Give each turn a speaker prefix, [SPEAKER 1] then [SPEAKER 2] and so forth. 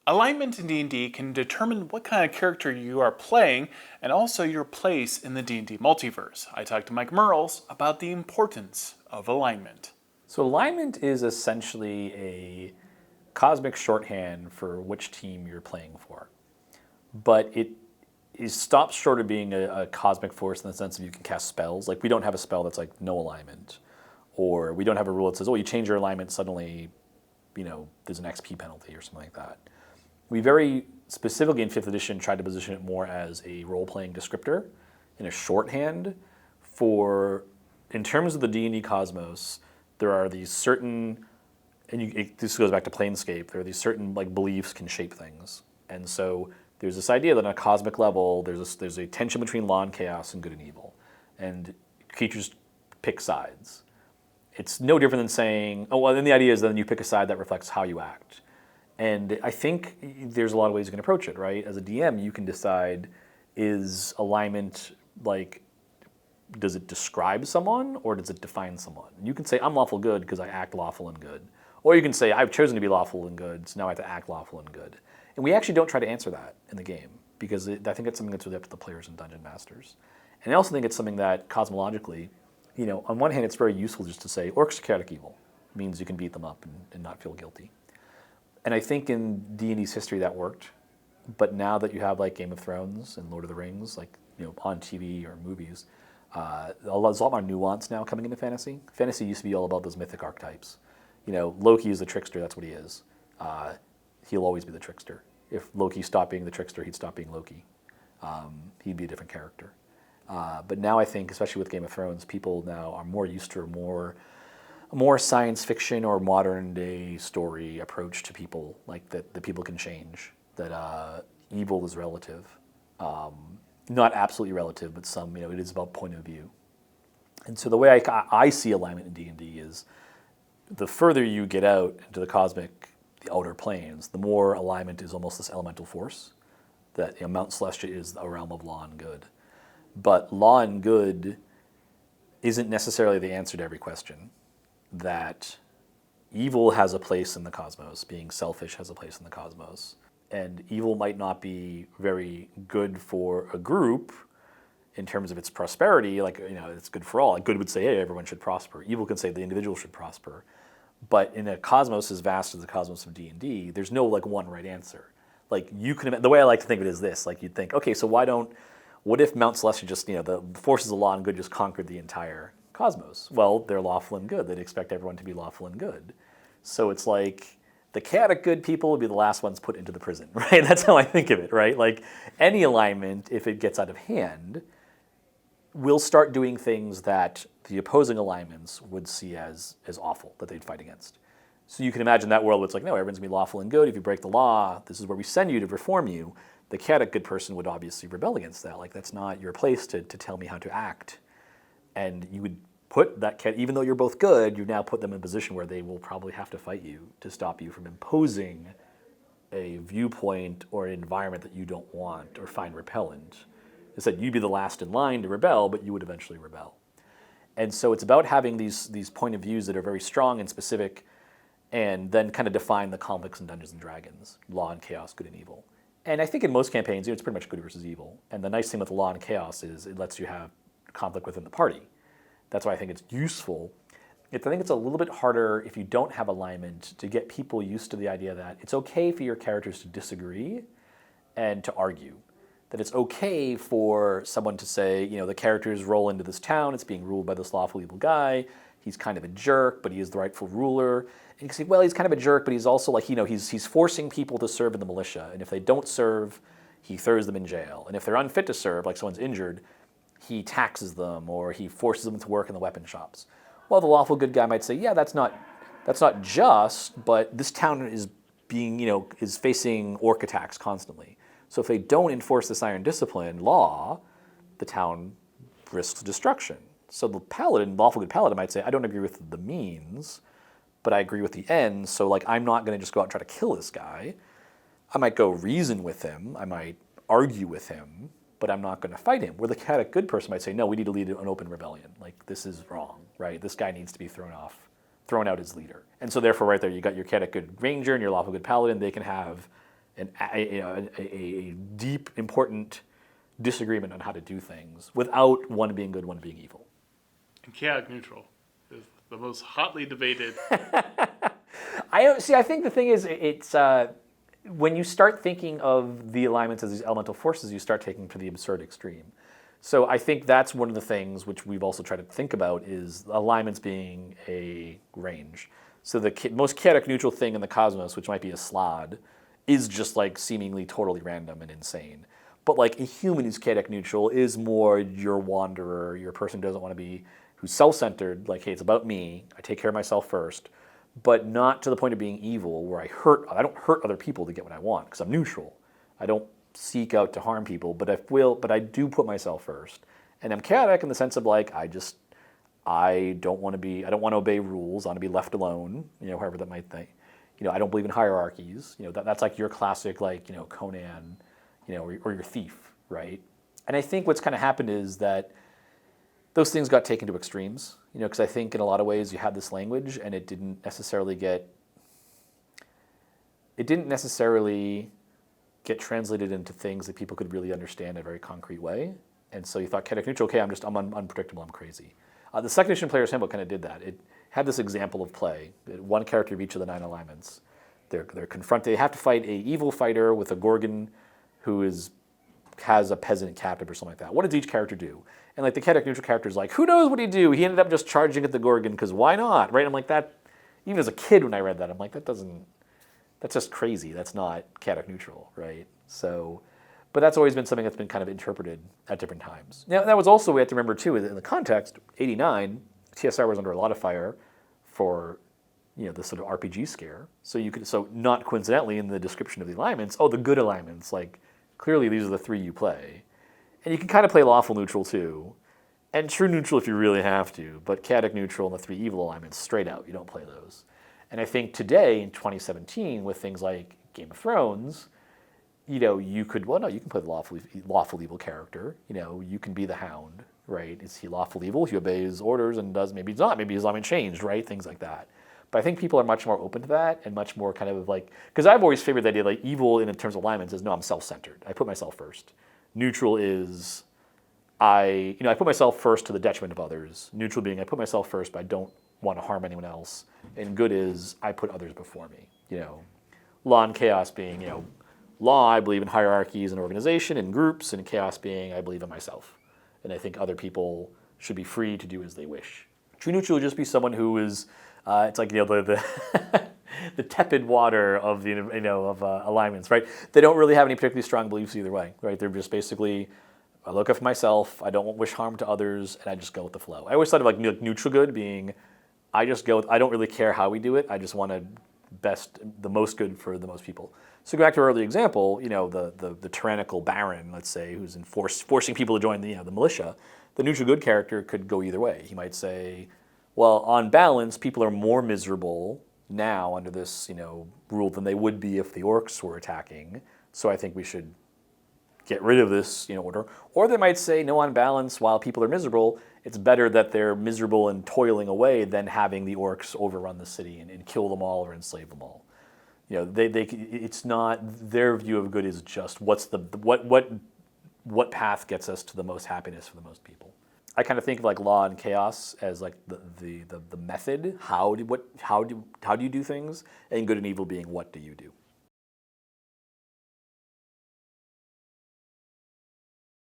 [SPEAKER 1] Alignment in D&D can determine what kind of character you are playing and also your place in the D&D multiverse. I talked to Mike Merles about the importance of alignment.
[SPEAKER 2] So alignment is essentially a cosmic shorthand for which team you're playing for. But it stops short of being a cosmic force in the sense of you can cast spells. Like we don't have a spell that's like no alignment. Or we don't have a rule that says, oh, you change your alignment, suddenly, there's an XP penalty or something like that. We very specifically in 5th edition tried to position it more as a role-playing descriptor in a shorthand for, in terms of the D&D cosmos, there are these certain, and this goes back to Planescape, there are these certain beliefs can shape things. And so there's this idea that on a cosmic level, there's a tension between law and chaos and good and evil. And creatures pick sides. It's no different than saying, oh, well, then the idea is then you pick a side that reflects how you act. And I think there's a lot of ways you can approach it, right? As a DM, you can decide, is alignment does it describe someone or does it define someone? You can say, I'm lawful good because I act lawful and good. Or you can say, I've chosen to be lawful and good, so now I have to act lawful and good. And we actually don't try to answer that in the game because I think it's something that's really up to the players and dungeon masters. And I also think it's something that cosmologically, on one hand, it's very useful just to say, orcs are chaotic evil. It means you can beat them up and not feel guilty. And I think in D&D's history that worked. But now that you have Game of Thrones and Lord of the Rings, on TV or movies, there's a lot more nuance now coming into fantasy. Fantasy used to be all about those mythic archetypes. Loki is the trickster, that's what he is. He'll always be the trickster. If Loki stopped being the trickster, he'd stop being Loki. He'd be a different character. But now I think, especially with Game of Thrones, people now are more used to a more science fiction or modern day story approach to people, that people can change, that evil is relative. Not absolutely relative, but it is about point of view. And so the way I see alignment in D&D is the further you get out into the outer planes, the more alignment is almost this elemental force, that Mount Celestia is a realm of law and good. But law and good isn't necessarily the answer to every question. That evil has a place in the cosmos, being selfish has a place in the cosmos. And evil might not be very good for a group in terms of its prosperity, it's good for all. Good would say, hey, everyone should prosper. Evil can say the individual should prosper. But in a cosmos as vast as the cosmos of D&D, there's no one right answer. The way I like to think of it is this, you'd think, okay, so what if Mount Celestia just, the forces of law and good just conquered the entire cosmos? Well, they're lawful and good. They'd expect everyone to be lawful and good. So it's the chaotic good people would be the last ones put into the prison, right? That's how I think of it, right? Any alignment, if it gets out of hand, will start doing things that the opposing alignments would see as awful, that they'd fight against. So you can imagine that world where it's no, everyone's going to be lawful and good. If you break the law, this is where we send you to reform you. The chaotic good person would obviously rebel against that. That's not your place to tell me how to act. And you would put that cat, even though you're both good, you now put them in a position where they will probably have to fight you to stop you from imposing a viewpoint or an environment that you don't want or find repellent. It's that you'd be the last in line to rebel, but you would eventually rebel. And so it's about having these point of views that are very strong and specific and then kind of define the conflicts in Dungeons & Dragons, law and chaos, good and evil. And I think in most campaigns, it's pretty much good versus evil. And the nice thing with law and chaos is it lets you have conflict within the party. That's why I think it's useful. I think it's a little bit harder if you don't have alignment to get people used to the idea that it's okay for your characters to disagree and to argue. That it's okay for someone to say, the characters roll into this town, it's being ruled by this lawful evil guy, he's kind of a jerk, but he is the rightful ruler. And you can say, well, he's kind of a jerk, but he's also he's forcing people to serve in the militia. And if they don't serve, he throws them in jail. And if they're unfit to serve, someone's injured, he taxes them or he forces them to work in the weapon shops. Well, the lawful good guy might say, yeah, that's not just, but this town is is facing orc attacks constantly. So if they don't enforce this iron discipline law, the town risks destruction. So the paladin, lawful good paladin, might say, I don't agree with the means, but I agree with the end. So I'm not going to just go out and try to kill this guy. I might go reason with him. I might argue with him, but I'm not going to fight him. Where the chaotic good person might say, no, we need to lead an open rebellion. This is wrong, right? This guy needs to be thrown out as leader. And so therefore right there, you got your chaotic good ranger and your lawful good paladin. They can have a deep, important disagreement on how to do things without one being good, one being evil.
[SPEAKER 1] And chaotic neutral is the most hotly debated.
[SPEAKER 2] I think the thing is, it's when you start thinking of the alignments as these elemental forces, you start taking them to the absurd extreme. So I think that's one of the things which we've also tried to think about is alignments being a range. So the most chaotic neutral thing in the cosmos, which might be a slod, is just like seemingly totally random and insane. But like a human who's chaotic neutral is more your wanderer, your person who doesn't want to be, who's self-centered, like, hey, it's about me, I take care of myself first, but not to the point of being evil where I don't hurt other people to get what I want because I'm neutral. I don't seek out to harm people, but I do put myself first. And I'm chaotic in the sense of like, I don't want to obey rules. I want to be left alone, however that might think. I don't believe in hierarchies. That's like your classic, like, Conan, or your thief, right? And I think what's kind of happened is that those things got taken to extremes, because I think in a lot of ways you had this language and it didn't necessarily get translated into things that people could really understand in a very concrete way. And so you thought chaotic neutral, okay, I'm unpredictable, I'm crazy. The second edition Player's Handbook kind of did that. It had this example of play. One character of each of the 9 alignments. They're confronted. They have to fight a evil fighter with a Gorgon who has a peasant captive or something like that. What does each character do? And like the chaotic neutral character is like, who knows what he'd do? He ended up just charging at the Gorgon because why not, right? I'm like that. Even as a kid when I read that, I'm like that's just crazy. That's not chaotic neutral, right? So, but that's always been something that's been kind of interpreted at different times. Now, that was also, we have to remember too, in the context, 89, TSR was under a lot of fire for, this sort of RPG scare. So not coincidentally in the description of the alignments, the good alignments, like clearly these are the 3 you play. And you can kind of play lawful neutral too, and true neutral if you really have to, but chaotic neutral and the 3 evil alignments, straight out, you don't play those. And I think today, in 2017, with things like Game of Thrones, you can play the lawful evil character. You can be the Hound, right? Is he lawful evil? He obeys orders and does, maybe he's not, maybe his alignment changed, right? Things like that. But I think people are much more open to that and much more kind of like, because I've always favored the idea like evil in terms of alignments is, no, I'm self-centered. I put myself first. Neutral is, I put myself first to the detriment of others. Neutral being, I put myself first, but I don't want to harm anyone else. And good is, I put others before me. Law and chaos being, law, I believe in hierarchies and organization and groups, and chaos being, I believe in myself. And I think other people should be free to do as they wish. True neutral would just be someone who is, it's like, the the tepid water of alignments, right? They don't really have any particularly strong beliefs either way, right? They're just basically, I look out for myself, I don't wish harm to others, and I just go with the flow. I always thought of like neutral good being, I don't really care how we do it, I just want the most good for the most people. So go back to our early example, the tyrannical baron, let's say, who's forcing people to join the militia. The neutral good character could go either way. He might say, well, on balance, people are more miserable now under this rule than they would be if the orcs were attacking. So I think we should get rid of this order. Or they might say, no, on balance, while people are miserable, it's better that they're miserable and toiling away than having the orcs overrun the city and kill them all or enslave them all. It's not, their view of good is just what path gets us to the most happiness for the most people. I kind of think of like law and chaos as like the method. How do you do things, and good and evil being what do you do.